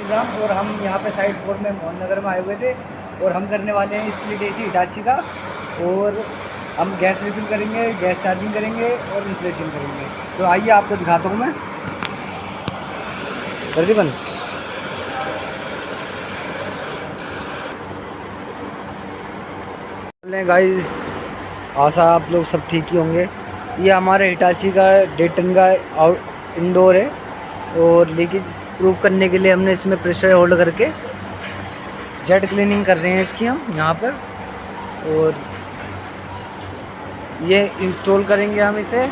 ग्राम और हम यहाँ पे साइड 4 में मोहन नगर में आए हुए थे और हम करने वाले हैं स्प्लिट एसी हिटाची का। और हम गैस रिफिल करेंगे, गैस चार्जिंग करेंगे और इंस्टॉलेशन करेंगे। तो आइए आपको दिखाता हूँ मैं। कर दी बंद। गाइस, आशा आप लोग सब ठीक ही होंगे। ये हमारे हिटाची का 1.5 टन का इंडोर है और लीकेज प्रूफ करने के लिए हमने इसमें प्रेशर होल्ड करके जेट क्लीनिंग कर रहे हैं इसकी हम यहाँ पर। और ये इंस्टॉल करेंगे हम इसे,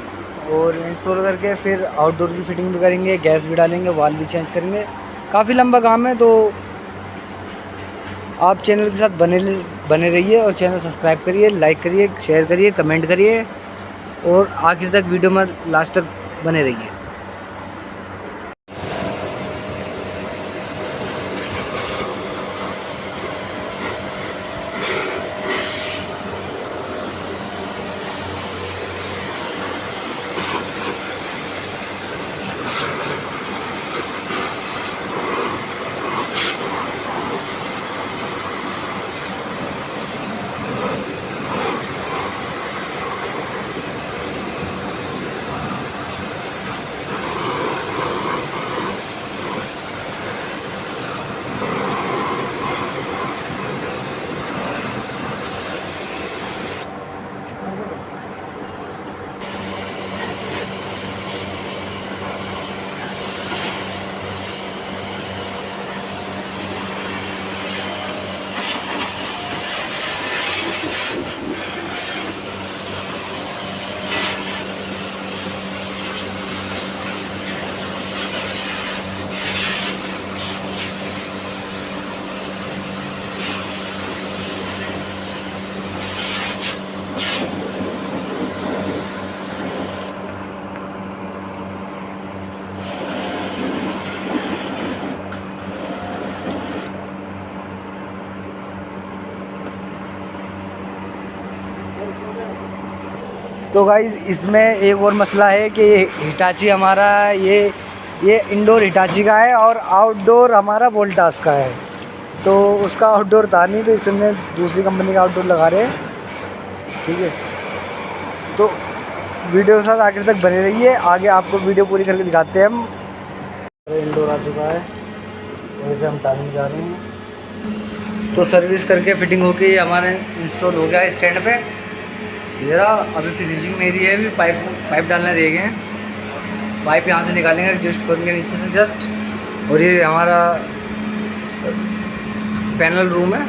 और इंस्टॉल करके फिर आउटडोर की फिटिंग भी करेंगे, गैस भी डालेंगे, वाल भी चेंज करेंगे। काफ़ी लंबा काम है, तो आप चैनल के साथ बने रहिए और चैनल सब्सक्राइब करिए, लाइक करिए, शेयर करिए, कमेंट करिए और आखिर तक वीडियो में लास्ट तक बने रहिए। तो गाइज़, इसमें एक और मसला है कि हिटाची हमारा ये इंडोर हिटाची का है और आउटडोर हमारा वोल्टास का है। तो उसका आउटडोर था नहीं, तो इसमें दूसरी कंपनी का आउटडोर लगा रहे हैं। ठीक है, तो वीडियो के साथ आखिर तक बने रहिए, आगे आपको वीडियो पूरी करके दिखाते हैं हम। इंडोर आ चुका है और इसे हम डालने जा रहे हैं। तो सर्विस करके फिटिंग होके हमारे इंस्टॉल हो गया स्टैंड पे। ये रहा, अभी फिनिशिंग नहीं रही है, अभी पाइप डालने रह गए हैं। पाइप यहाँ से निकालेंगे जस्ट फोन के नीचे से जस्ट। और ये हमारा पैनल रूम है।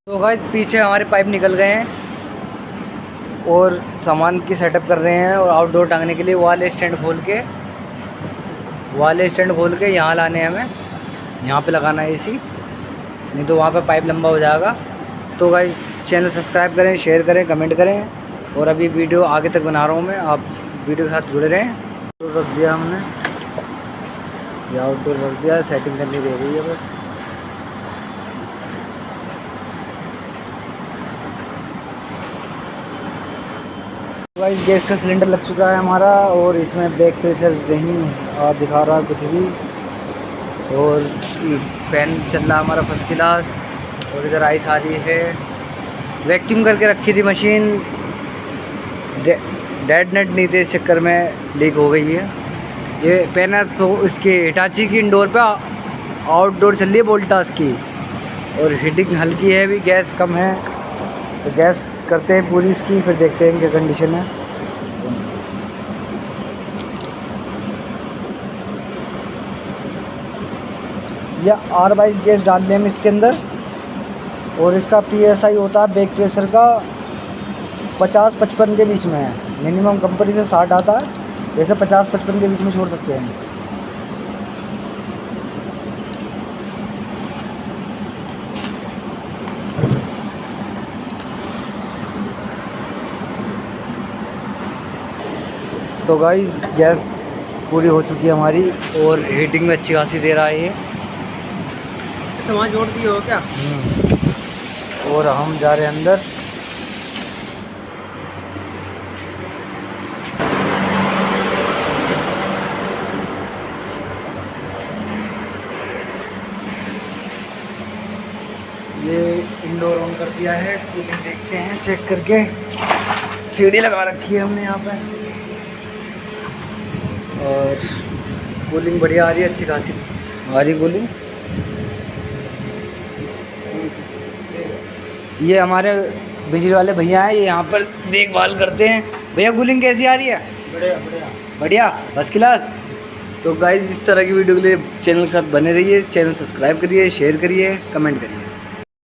तो गाइस पीछे हमारे पाइप निकल गए हैं और सामान की सेटअप कर रहे हैं और आउटडोर टांगने के लिए वाले स्टैंड खोल के यहाँ लाने हैं हमें, यहाँ पे लगाना है एसी, नहीं तो वहाँ पे पाइप लंबा हो जाएगा। तो गाइस चैनल सब्सक्राइब करें, शेयर करें, कमेंट करें और अभी वीडियो आगे तक बना रहा हूँ मैं, आप वीडियो के साथ जुड़े रहें। तो रख दिया हमने, ये आउटडोर रख दिया, सेटिंग करनी रह गई है बस। गाइस गैस का सिलेंडर लग चुका है हमारा और इसमें बैक प्रेशर नहीं दिखा रहा कुछ भी, और फैन चल रहा हमारा फर्स्ट क्लास, और इधर आइस आ रही है। वैक्यूम करके रखी थी मशीन, डेड नेट नहीं थे, इस चक्कर में लीक हो गई है। ये पेन है तो इसके हिटाची की इंडोर पे आउटडोर चल रही है वोल्टास की, और हीटिंग हल्की है, अभी गैस कम है, तो गैस करते हैं पूरी इसकी, फिर देखते हैं क्या कंडीशन है। या R22 गैस डाल दें हम इसके अंदर, और इसका PSI होता है बैक प्रेशर का 50-55 के बीच में है, मिनिमम कंपनी से 60 आता है, वैसे 50-55 के बीच में छोड़ सकते हैं। तो गाइस गैस पूरी हो चुकी है हमारी और हीटिंग में अच्छी खासी दे रहा है ये। अच्छा वहाँ जोड़ दिए हो क्या? और हम जा रहे हैं अंदर। ये इंडोर ऑन कर दिया है, कूलिंग देखते हैं चेक करके, सीढ़ी लगा रखी है हमने यहाँ पे और कूलिंग बढ़िया आ रही है, अच्छी खासी आ रही कूलिंग। ये हमारे बिजली वाले भैया हैं, ये यहाँ पर देखभाल करते हैं। भैया कूलिंग कैसी आ रही है? बढ़िया बढ़िया बढ़िया, फर्स्ट क्लास। तो गाइस इस तरह की वीडियो के लिए चैनल के साथ बने रहिए, चैनल सब्सक्राइब करिए, शेयर करिए, कमेंट करिए।